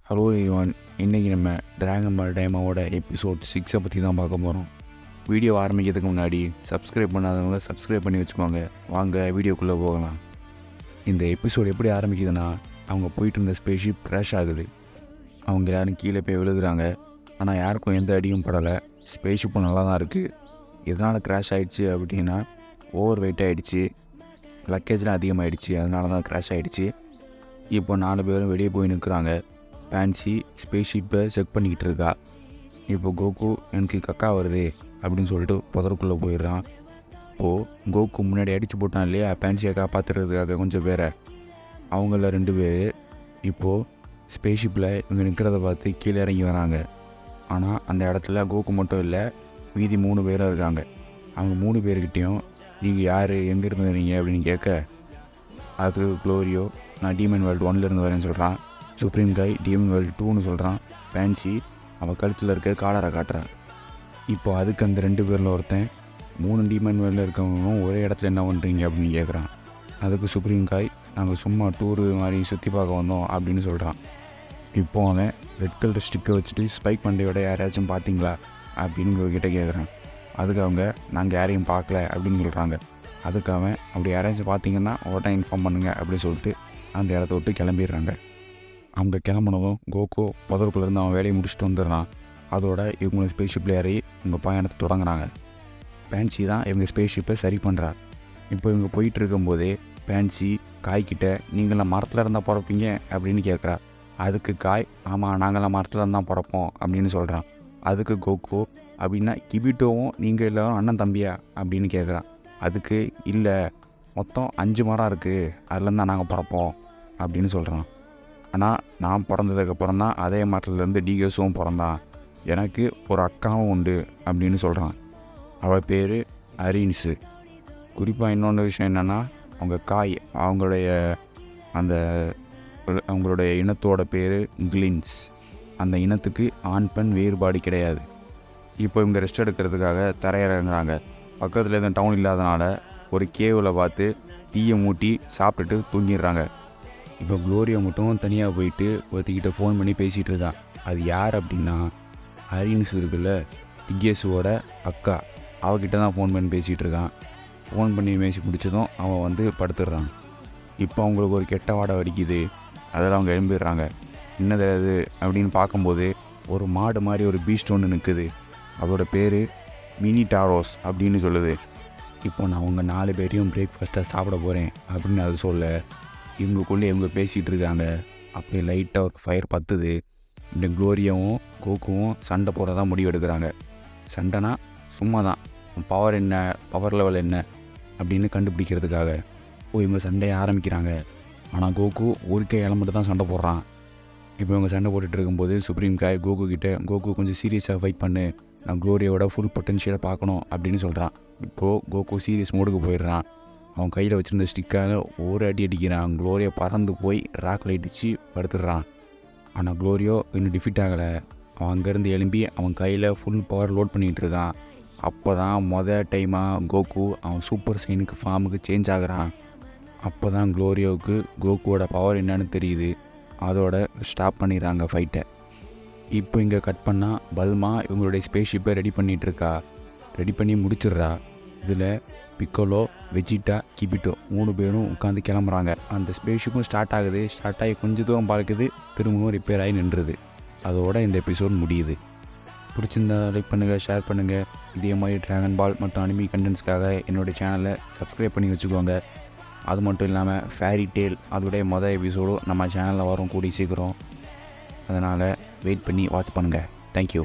Hello everyone, இன்றைக்கி நம்ம dragon பால் டைமாவோட episode 6 பற்றி தான் பார்க்க போகிறோம். வீடியோ ஆரம்பிக்கிறதுக்கு முன்னாடி சப்ஸ்கிரைப் பண்ணாதவங்க சப்ஸ்கிரைப் பண்ணி வச்சுக்கோங்க. வாங்க வீடியோக்குள்ளே போகலாம். இந்த எபிசோட் எப்படி ஆரம்பிக்குதுன்னா, அவங்க போயிட்டு இருந்த ஸ்பேஸ்ஷிப் க்ராஷ் ஆகுது. அவங்க எல்லோரும் கீழே போய் விழுகிறாங்க. ஆனால் யாருக்கும் எந்த அடியும் படலை. ஸ்பேஸ்ஷிப்பும் நல்லா தான் இருக்குது. எதனால் க்ராஷ் ஆகிடுச்சு அப்படின்னா, ஓவர் வெயிட் ஆகிடுச்சு, லக்கேஜ்லாம் அதிகமாகிடுச்சு, அதனால தான் க்ராஷ் ஆகிடுச்சு. இப்போ 4 பேரும் வெளியே போய் நிற்கிறாங்க. ஃபேன்சி ஸ்பேஸ்ஷிப்பை செக் பண்ணிக்கிட்டு இருக்கா. இப்போ கோகு எனக்கு கக்கா வருது அப்படின்னு சொல்லிட்டு புதருக்குள்ளே போயிடுறான். இப்போது கோகு முன்னாடி அடித்து போட்டான் இல்லையா, ஃபேன்சியை காப்பாற்றுறதுக்காக கொஞ்சம் பேரை. அவங்கள 2 பேர் இப்போது ஸ்பேஸ்ஷிப்பில் இவங்க நிற்கிறத பார்த்து கீழே இறங்கி வராங்க. ஆனால் அந்த இடத்துல கோகு மட்டும் இல்லை, மீதி 3 பேரும் இருக்காங்க. அவங்க 3 பேர்கிட்டையும் நீங்கள் யார், எங்கேருந்து வரீங்க அப்படின்னு கேட்க, அது க்ளோரியோ நான் டீமன் வேர்ல்டு 1லேருந்து வரேன்னு சொல்கிறான். சுப்ரீம் காய் டீமன் வேர்ல்டு 2ன்னு சொல்கிறான். ஃபேன்சி அவள் கழுத்தில் இருக்க காலரை காட்டுறான். இப்போ அதுக்கு அந்த 2 பேரில் ஒருத்தன் 3 டீமன் வேர்ல்டில் இருக்கவங்களும் ஒரே இடத்துல என்ன பண்ணுறீங்க அப்படின்னு கேட்குறான். அதுக்கு சுப்ரீம் காய் நாங்கள் சும்மா டூரு மாதிரி சுற்றி பார்க்க வந்தோம் அப்படின்னு சொல்கிறான். இப்போ அவன் ரெட் கலர் ஸ்டிக்கை வச்சுட்டு ஸ்பைக் பண்டையோட யாரையாச்சும் பார்த்தீங்களா அப்படின்னு உங்ககிட்ட கேட்குறான். அதுக்கு அவங்க நாங்கள் யாரையும் பார்க்கல அப்படின்னு சொல்கிறாங்க. அதுக்கு அவன் அப்படி யாராச்சும் பார்த்தீங்கன்னா உடனே இன்ஃபார்ம் பண்ணுங்கள் அப்படின்னு சொல்லிட்டு அந்த இடத்த விட்டு கிளம்பிடுறாங்க. அவங்க கிளம்புனதும் கோகு புதருக்குள்ளேருந்து அவன் வேலையை முடிச்சுட்டு வந்துடுறான். அதோட இவங்க ஸ்பேஸ்ஷிப்பில் ஏறி இவங்க பயணத்தை தொடங்குறாங்க. ஃபேன்சி தான் இவங்க ஸ்பேஸ்ஷிப்பை சரி பண்ணுறா. இப்போ இவங்க போயிட்டு இருக்கும்போதே ஃபேன்சி காய்கிட்ட நீங்களாம் மரத்தில் இருந்தால் பிறப்பீங்க அப்படின்னு கேட்குறா. அதுக்கு காய் ஆமாம் நாங்களாம் மரத்தில் இருந்தால் பிறப்போம் அப்படின்னு சொல்கிறான். அதுக்கு கோகு அப்படின்னா கிபிட்டோவும் நீங்கள் எல்லோரும் அண்ணன் தம்பியா அப்படின்னு கேட்குறான். அதுக்கு இல்லை, மொத்தம் 5 மரம் இருக்குது, அதுலேருந்து தான் நாங்கள் பிறப்போம் அப்படின்னு சொல்கிறான். ஆனால் நான் பிறந்ததுக்கப்புறம் தான் அதே மரத்துலேருந்து டிகேஸும் பிறந்தான், எனக்கு ஒரு அக்காவும் உண்டு அப்படின்னு சொல்கிறான். அவள் பேர் அரீன்ஸு. குறிப்பாக இன்னொன்று விஷயம் என்னென்னா, அவங்க காய் அவங்களுடைய இனத்தோட பேர் கிளின்ஸ். அந்த இனத்துக்கு ஆண் பெண் வேறுபாடு கிடையாது. இப்போ இவங்க ரெஸ்ட் எடுக்கிறதுக்காக தரையிறங்குறாங்க. பக்கத்தில் எதுவும் டவுன் இல்லாதனால ஒரு கேவில் பார்த்து தீயை மூட்டி சாப்பிட்டுட்டு தூங்கிடுறாங்க. இப்போ க்ளோரியா மட்டும் தனியாக போயிட்டு ஒருத்திக்கிட்ட ஃபோன் பண்ணி பேசிகிட்டு இருக்கான். அது யார் அப்படின்னா, அரீன்ஸ் இருக்குல்ல, டிகேஸுவோட அக்கா, அவகிட்ட தான் ஃபோன் பண்ணி பேசிகிட்டு இருக்கான். ஃபோன் பண்ணி பேசி பிடிச்சதும் அவன் வந்து படுத்துடுறான். இப்போ அவங்களுக்கு ஒரு கெட்ட வாடை அடிக்குது. அதில் அவங்க எழும்பிடுறாங்க. என்னது அது அப்படின்னு பார்க்கும்போது ஒரு மாடு மாதிரி ஒரு பீஸ்ட் ஒன்று நிற்குது. அதோட பேர் மினி டாரோஸ் அப்படின்னு சொல்லுது. இப்போ நான் அவங்க 4 பேரையும் பிரேக்ஃபாஸ்ட்டாக சாப்பிட போகிறேன் அப்படின்னு அது சொல்ல, இவங்களுக்குள்ளே இவங்க பேசிகிட்டு இருக்காங்க. அப்படியே லைட்டாக ஒரு ஃபயர் பற்றுது. இப்படி க்ளோரியாவும் கோகுவும் சண்டை போடுறதான் முடிவு எடுக்கிறாங்க. சண்டைனா சும்மா தான், பவர் என்ன, பவர் லெவல் என்ன அப்படின்னு கண்டுபிடிக்கிறதுக்காக இவங்க சண்டையை ஆரம்பிக்கிறாங்க. ஆனால் கோகு ஒரு கையால் மட்டும் தான் சண்டை போடுறான். இப்போ இவங்க சண்டை போட்டுட்டு இருக்கும்போது சுப்ரீம் காய் கோகு கிட்டே, கோகு கொஞ்சம் சீரியஸாக ஃபைட் பண்ணு, நான் க்ளோரியாவோட ஃபுல் பொட்டன்ஷியலை பார்க்கணும் அப்படின்னு சொல்கிறான். இப்போது கோகு சீரியஸ் மோடுக்கு போயிடுறான். அவன் கையில் வச்சுருந்த ஸ்டிக்கால் ஒரு அடி அடிக்கிறான். க்ளோரியா பறந்து போய் ராக்கில் இடித்து படுத்துடுறான். ஆனால் க்ளோரியோ இன்னும் டிஃபீட் ஆகலை. அவன் அங்கேருந்து எழும்பி அவன் கையில் ஃபுல் பவர் லோட் பண்ணிகிட்டு இருக்கான். அப்போ தான் டைமாக கோகு அவன் சூப்பர் சைனுக்கு ஃபார்முக்கு சேஞ்ச் ஆகிறான். அப்போ தான் க்ளோரியோவுக்கு கோகுவோட பவர் என்னன்னு தெரியுது. அதோட ஸ்டாப் பண்ணிடுறாங்க ஃபைட்டை. இப்போ இங்கே கட் பண்ணால் பல்மா இவங்களுடைய ஸ்பேஸ்ஷிப்பை ரெடி பண்ணிகிட்ருக்கா. ரெடி பண்ணி முடிச்சிடுறா. இதில் பிக்கோலோ, வெஜிட்டா, கிபிட்டோ 3 பேரும் உட்காந்து கிளம்புறாங்க. அந்த ஸ்பேஸ்ஷிப்பும் ஸ்டார்ட் ஆகுது. ஸ்டார்ட் ஆகி கொஞ்சம் தூரம் பார்க்குது, திரும்பவும் ரிப்பேர் ஆகி நின்றுது. அதோட இந்த எபிசோட் முடியுது. பிடிச்சிருந்தா லைக் பண்ணுங்கள், ஷேர் பண்ணுங்கள். இதே மாதிரி டிராகன் பால் மற்றும் அனிமி கண்டென்ட்ஸ்க்காக என்னுடைய சேனலை சப்ஸ்கிரைப் பண்ணி வச்சுக்கோங்க. அது மட்டும் இல்லாமல் ஃபேரி டேல் அதோடைய எபிசோடும் நம்ம சேனலில் வரும் கூடி சீக்கிரம். அதனால் வெயிட் பண்ணி வாட்ச் பண்ணுங்கள். தேங்க்யூ.